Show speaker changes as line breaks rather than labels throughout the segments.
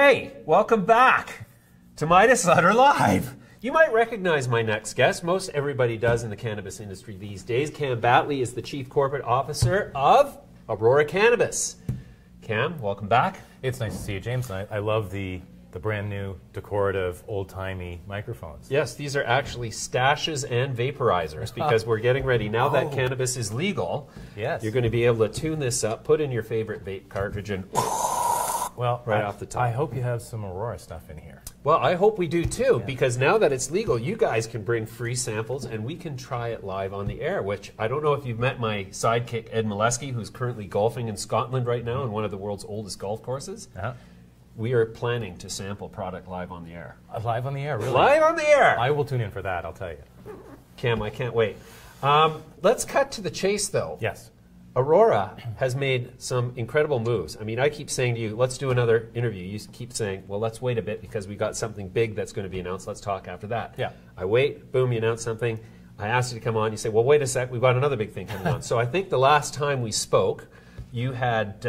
Okay, welcome back to Midas Letter Live. You might recognize my next guest. Most everybody does in the cannabis industry these days. Cam Battley is the Chief Corporate Officer of Aurora Cannabis. Cam, welcome back.
It's nice to see you, James. I love the brand new, decorative, old-timey microphones.
Yes, these are actually stashes and vaporizers because we're getting ready. Now that cannabis is legal,
yes,
you're going to be able to tune this up, put in your favorite vape cartridge, and
well,
right off the top.
I hope you have some Aurora stuff in here.
Well, I hope we do too, because now that it's legal, you guys can bring free samples and we can try it live on the air, which I don't know if you've met my sidekick, Ed Molesky, who's currently golfing in Scotland right now on one of the world's oldest golf courses. We are planning to sample product live on the air.
Live on the air, really?
Live on the air!
I will tune in for that, I'll tell you.
Cam, I can't wait. Let's cut to the chase, though.
Yes.
Aurora has made some incredible moves. I mean, I keep saying to you, let's do another interview. You keep saying, well, let's wait a bit because we got something big that's going to be announced. Let's talk after that.
Yeah.
I wait, boom, you announce something. I asked you to come on. You say, well, wait a sec, we've got another big thing coming on. So I think the last time we spoke, you had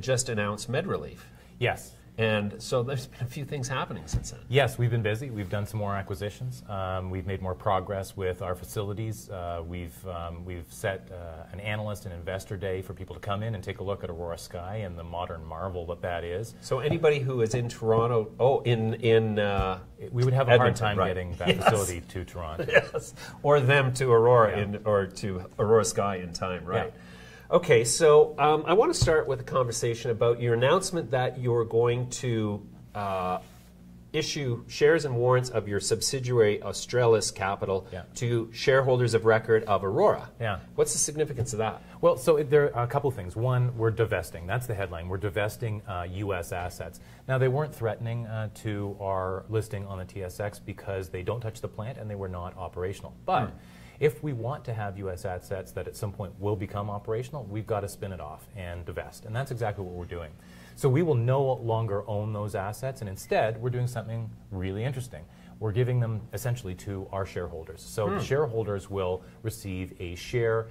just announced MedRelief.
Yes.
And so there's been a few things happening since then.
Yes, we've been busy. We've done some more acquisitions. We've made more progress with our facilities. We've set an analyst and investor day for people to come in and take a look at Aurora Sky and the modern marvel that is.
So anybody who is in Toronto,
we would have a hard time
right.
getting that facility to Toronto.
Yes, or them to Aurora or to Aurora Sky in time, right? Yeah. Okay, so I want to start with a conversation about your announcement that you're going to issue shares and warrants of your subsidiary Australis Capital to shareholders of record of Aurora.
Yeah.
What's the significance of that?
Well, so there are a couple of things. One, we're divesting. That's the headline. We're divesting U.S. assets. Now, they weren't threatening to our listing on the TSX because they don't touch the plant and they were not operational. But if we want to have U.S. assets that at some point will become operational, we've got to spin it off and divest. And that's exactly what we're doing. So we will no longer own those assets, and instead we're doing something really interesting. We're giving them essentially to our shareholders. So the shareholders will receive a share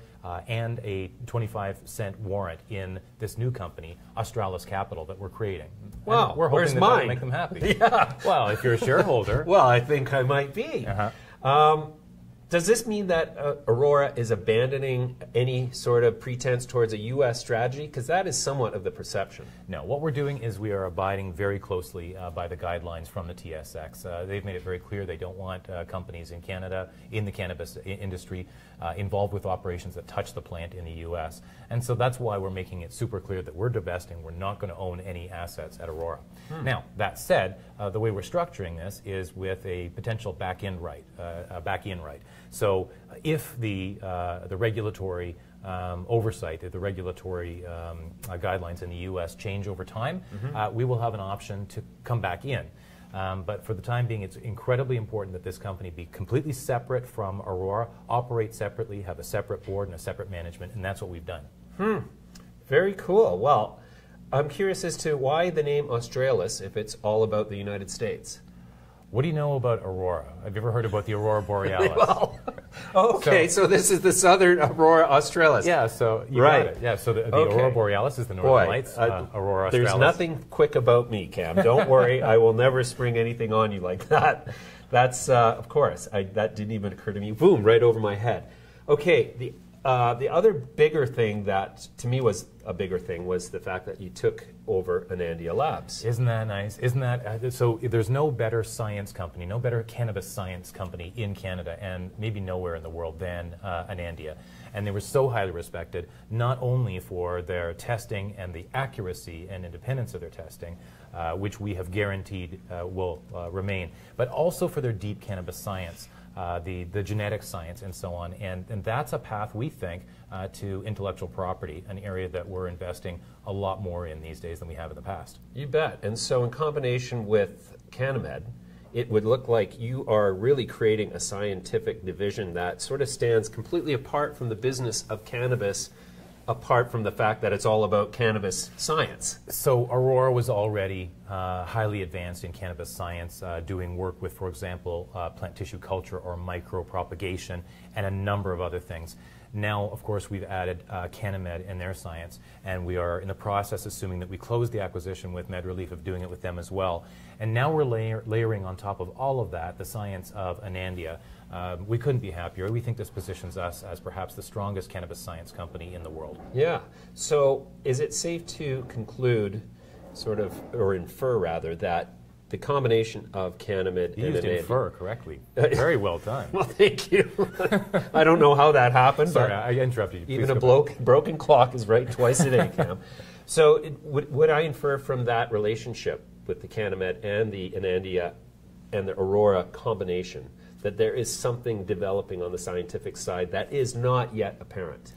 and a 25-cent warrant in this new company, Australis Capital, that we're creating.
Wow,
and we're hoping that'll make them happy.
Yeah.
Well, if you're a shareholder.
Well, I think I might be. Does this mean that Aurora is abandoning any sort of pretense towards a U.S. strategy? Because that is somewhat of the perception.
No, what we're doing is we are abiding very closely by the guidelines from the TSX. They've made it very clear they don't want companies in Canada, in the cannabis industry, involved with operations that touch the plant in the U.S. And so that's why we're making it super clear that we're divesting. We're not going to own any assets at Aurora. Now, that said, the way we're structuring this is with a potential back-in right. So if the regulatory oversight, the regulatory guidelines in the U.S. change over time, we will have an option to come back in. But for the time being, it's incredibly important that this company be completely separate from Aurora, operate separately, have a separate board and a separate management, and that's what we've done.
Very cool. Well, I'm curious as to why the name Australis if it's all about the United States.
What do you know about Aurora? Have you ever heard about the Aurora Borealis?
Well, okay, so this is the southern Aurora Australis.
Yeah, so you got it. Yeah, so the Aurora Borealis is the northern lights. Aurora Australis.
There's nothing quick about me, Cam. Don't worry, I will never spring anything on you like that. That's, of course, that didn't even occur to me. Boom, right over my head. Okay, the other bigger thing that, to me, was a bigger thing was the fact that you took over Anandia Labs.
Isn't that nice? Isn't that, so there's no better science company, no better cannabis science company in Canada and maybe nowhere in the world than Anandia. And they were so highly respected, not only for their testing and the accuracy and independence of their testing, which we have guaranteed will remain, but also for their deep cannabis science. The genetic science and so on. And that's a path, we think, to intellectual property, an area that we're investing a lot more in these days than we have in the past.
You bet. And so in combination with CanAmed, it would look like you are really creating a scientific division that sort of stands completely apart from the business of cannabis, apart from the fact that it's all about cannabis science.
So Aurora was already highly advanced in cannabis science, doing work with, for example, plant tissue culture or micropropagation, and a number of other things. Now, of course, we've added CannaMed and their science, and we are in the process, assuming that we close the acquisition with MedRelief, of doing it with them as well. And now we're layering on top of all of that the science of Anandia. We couldn't be happier. We think this positions us as perhaps the strongest cannabis science company in the world.
Yeah. So is it safe to conclude, sort of, or infer rather, that the combination of CannaMed and
You used
Anandia...
infer correctly. Very well done.
Well, thank you. I don't know how that happened.
Sorry,
but
I interrupted you.
even a broken clock is right twice a day, Cam. So would I infer from that relationship with the CannaMed and the Anandia and the Aurora combination that there is something developing on the scientific side that is not yet apparent?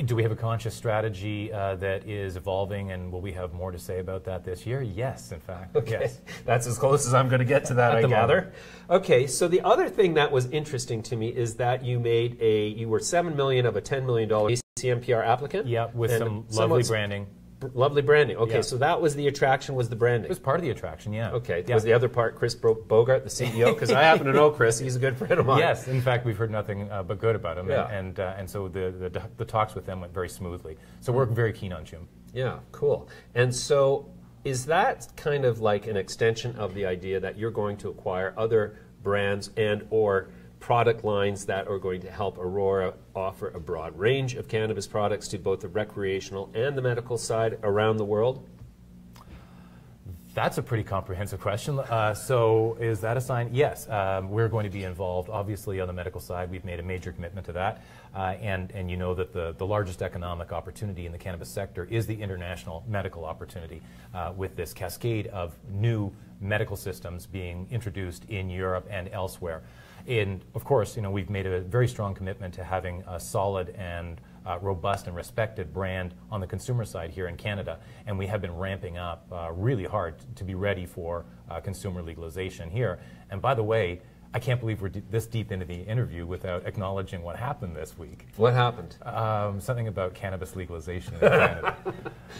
Do we have a conscious strategy that is evolving, and will we have more to say about that this year? Yes, in fact.
Okay.
Yes.
That's as close as I'm going to get to that, I gather. Okay, so the other thing that was interesting to me is that you were $7 million of a $10 million ACMPR applicant?
Yeah, with some lovely branding.
Lovely branding. Okay,
Yeah.
So that was the attraction, was the branding.
It was part of the attraction, yeah.
Okay,
Yeah.
was the other part Chris Bogart, the CEO? Because I happen to know Chris, he's a good friend of mine.
Yes, in fact, we've heard nothing but good about him,
Yeah.
and so the talks with them went very smoothly. So we're very keen on Jim.
Yeah, cool. And so is that kind of like an extension of the idea that you're going to acquire other brands and or product lines that are going to help Aurora offer a broad range of cannabis products to both the recreational and the medical side around the world?
That's a pretty comprehensive question. So is that a sign? Yes, we're going to be involved, obviously, on the medical side. We've made a major commitment to that. And you know that the largest economic opportunity in the cannabis sector is the international medical opportunity, with this cascade of new medical systems being introduced in Europe and elsewhere. And of course, you know, we've made a very strong commitment to having a solid and robust and respected brand on the consumer side here in Canada, and we have been ramping up really hard to be ready for consumer legalization here. And by the way, I can't believe we're this deep into the interview without acknowledging what happened this week.
What happened?
Something about cannabis legalization in Canada.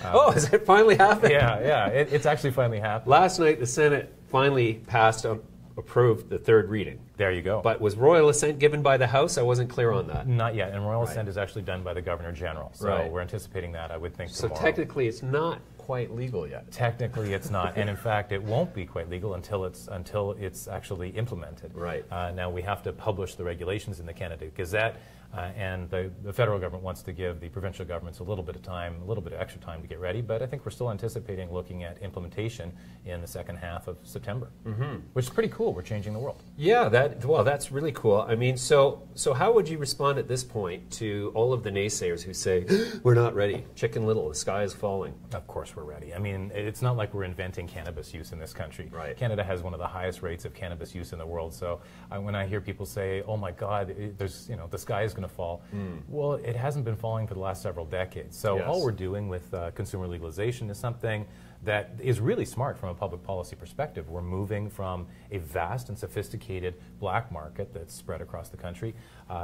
Oh, has it finally happened?
Yeah, it's actually finally happened.
Last night, the Senate finally approved the third reading.
There you go.
But was royal assent given by the House? I wasn't clear on that.
Not yet, and royal assent is actually done by the Governor General. So
Right.
we're anticipating that, I would think,
So
tomorrow.
technically, it's not quite legal yet.
Technically, it's not, and in fact, it won't be quite legal until it's actually implemented.
Right.
Now we have to publish the regulations in the Canada Gazette, and the federal government wants to give the provincial governments a little bit of time, a little bit of extra time to get ready. But I think we're still anticipating looking at implementation in the second half of September, which is pretty cool. We're changing the world.
Yeah, that's really cool. I mean, so how would you respond at this point to all of the naysayers who say, we're not ready, Chicken Little, the sky is falling?
Of course we're ready. I mean, it's not like we're inventing cannabis use in this country.
Right.
Canada has one of the highest rates of cannabis use in the world. So when I hear people say, oh my God, the sky is going to fall, well, it hasn't been falling for the last several decades. So
Yes.
all we're doing with consumer legalization is something that is really smart from a public policy perspective. We're moving from a vast and sophisticated black market that's spread across the country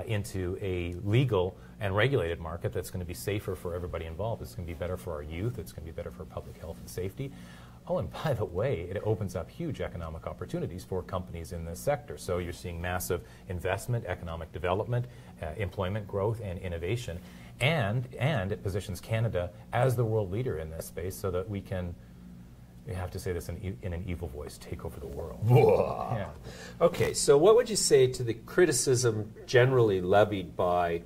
into a legal and regulated market that's going to be safer for everybody involved. It's going to be better for our youth. It's going to be better for public health and safety. Oh, and by the way, it opens up huge economic opportunities for companies in this sector. So you're seeing massive investment, economic development, employment growth, and innovation. And it positions Canada as the world leader in this space so that we can, we have to say this in an evil voice, take over the world. Yeah.
Okay, so what would you say to the criticism generally levied by,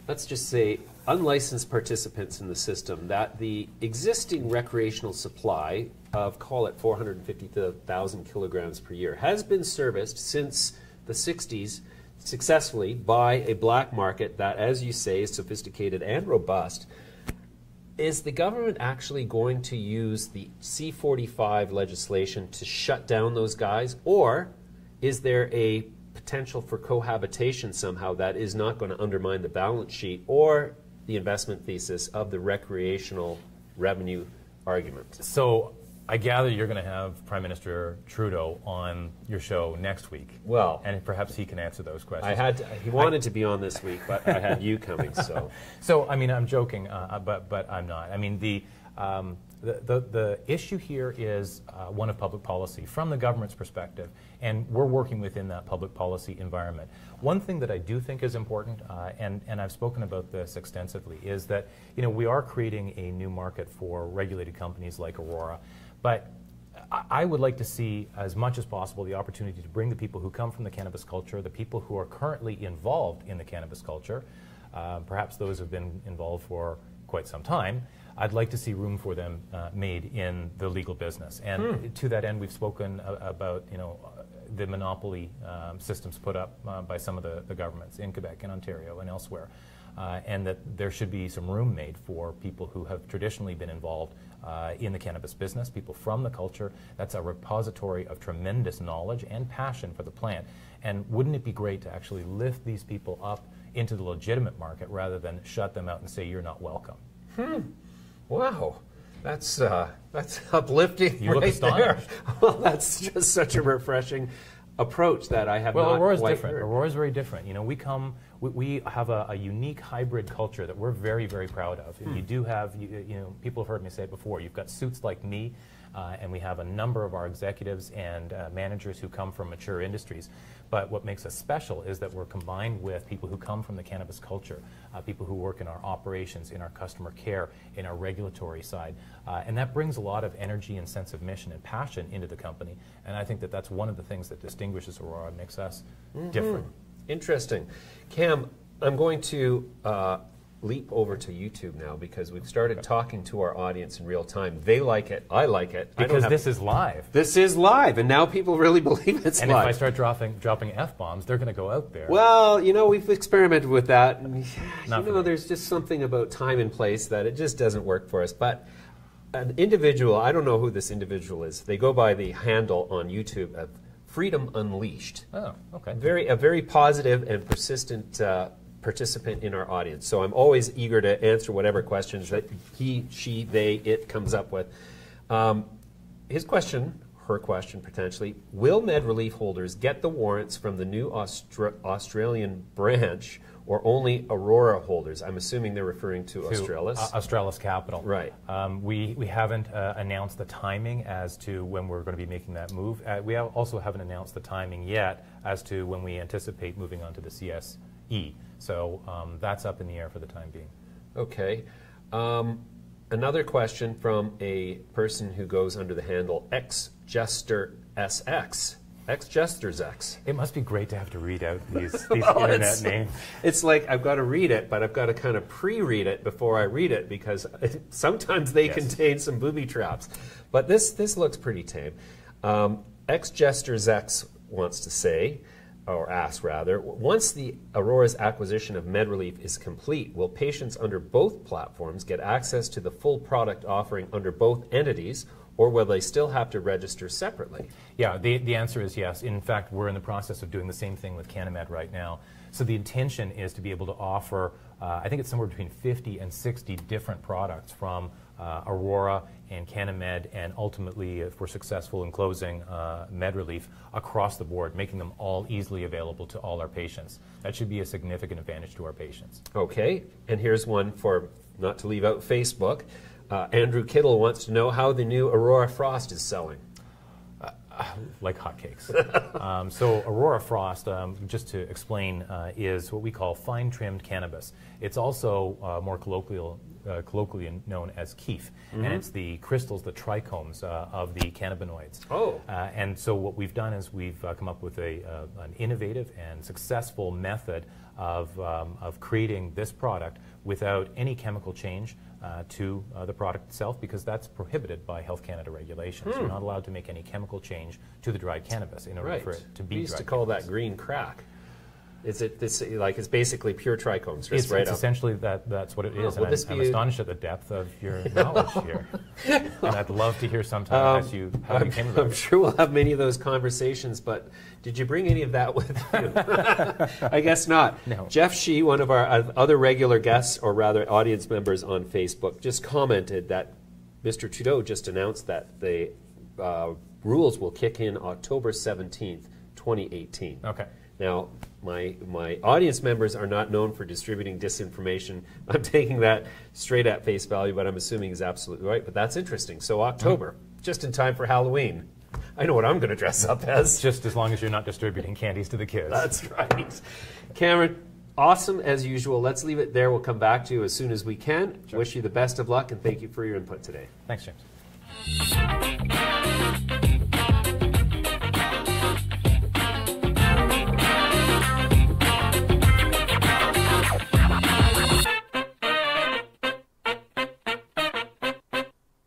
let's just say, unlicensed participants in the system that the existing recreational supply of, call it 450,000 kilograms per year, has been serviced since the 60s successfully by a black market that, as you say, is sophisticated and robust? Is the government actually going to use the C-45 legislation to shut down those guys, or is there a potential for cohabitation somehow that is not going to undermine the balance sheet or the investment thesis of the recreational revenue argument?
So I gather you're going to have Prime Minister Trudeau on your show next week.
Well,
and perhaps he can answer those questions.
He wanted to be on this week, but I had you coming, so.
So, I mean, I'm joking, but I'm not. I mean, The issue here is one of public policy from the government's perspective, and we're working within that public policy environment. One thing that I do think is important, and I've spoken about this extensively, is that we are creating a new market for regulated companies like Aurora, but I would like to see, as much as possible, the opportunity to bring the people who come from the cannabis culture, the people who are currently involved in the cannabis culture, perhaps those who have been involved for quite some time. I'd like to see room for them made in the legal business. And to that end, we've spoken about the monopoly systems put up by some of the governments in Quebec and Ontario and elsewhere. And that there should be some room made for people who have traditionally been involved in the cannabis business, people from the culture. That's a repository of tremendous knowledge and passion for the plant. And wouldn't it be great to actually lift these people up into the legitimate market rather than shut them out and say you're not welcome?
Wow. That's uplifting.
You look astonished.
Well, that's just such a refreshing approach that I have not
Aurora's
quite
different.
heard.
Aurora's very different. We have a unique hybrid culture that we're very, very proud of. You do have, people have heard me say it before, you've got suits like me, and we have a number of our executives and managers who come from mature industries. But what makes us special is that we're combined with people who come from the cannabis culture, people who work in our operations, in our customer care, in our regulatory side. And that brings a lot of energy and sense of mission and passion into the company. And I think that that's one of the things that distinguishes Aurora and makes us different.
Interesting. Cam, I'm going to leap over to YouTube now because we've started talking to our audience in real time. They like it. I like it.
Because this is live.
This is live, and now people really believe it's
and
live.
And if I start dropping F-bombs, they're going to go out there.
Well, we've experimented with that. And, there's just something about time and place that it just doesn't work for us. But an individual, I don't know who this individual is. They go by the handle on YouTube of Freedom Unleashed.
Oh, okay.
A very positive and persistent participant in our audience. So I'm always eager to answer whatever questions that he, she, they, it comes up with. His question, her question potentially, will MedRelief holders get the warrants from the new Australian branch or only Aurora holders? I'm assuming they're referring to Australis.
Australis Capital.
Right.
We haven't announced the timing as to when we're going to be making that move. We also haven't announced the timing yet as to when we anticipate moving on to the CSE. So that's up in the air for the time being.
Okay. Another question from a person who goes under the handle XJesterSX. XJestersX.
It must be great to have to read out these internet names.
It's like I've got to read it, but I've got to kind of pre-read it before I read it because sometimes they contain some booby traps. But this looks pretty tame. XJestersX wants to say, or ask rather, once the Aurora's acquisition of MedRelief is complete, will patients under both platforms get access to the full product offering under both entities, or will they still have to register separately?
Yeah, the answer is yes. In fact, we're in the process of doing the same thing with CanniMed right now. So the intention is to be able to offer, I think it's somewhere between 50 and 60 different products from Aurora and CanniMed, and ultimately, if we're successful in closing MedRelief, across the board, making them all easily available to all our patients. That should be a significant advantage to our patients.
Okay, and here's one for, not to leave out Facebook. Andrew Kittle wants to know how the new Aurora Frost is selling.
Like hotcakes. So Aurora Frost, just to explain, is what we call fine-trimmed cannabis. It's also more colloquially known as keef, and it's the crystals, the trichomes of the cannabinoids.
Oh.
And so what we've done is we've come up with an innovative and successful method of creating this product without any chemical change to the product itself, because that's prohibited by Health Canada regulations. You're not allowed to make any chemical change to the dried cannabis in order for it to be
we used
dried
to call
cannabis.
that green crack. Is it this, like, it's basically pure trichomes?
It's
right
essentially that's what it is.
Will
And
this
I'm
be
astonished at the depth of your knowledge here. And I'd love to hear sometime how you came about
I'm
it.
sure we'll have many of those conversations, but did you bring any of that with you? I guess not.
No.
Jeff Shee, one of our other regular guests, or rather audience members on Facebook, just commented that Mr. Trudeau just announced that the rules will kick in October 17th, 2018.
Okay.
Now, my audience members are not known for distributing disinformation. I'm taking that straight at face value, but I'm assuming he's absolutely right. But that's interesting. So October, just in time for Halloween. I know what I'm going to dress up as.
Just as long as you're not distributing candies to the kids.
That's right. Cameron, awesome as usual. Let's leave it there. We'll come back to you as soon as we can. Sure. Wish you the best of luck, and thank you for your input today.
Thanks, James.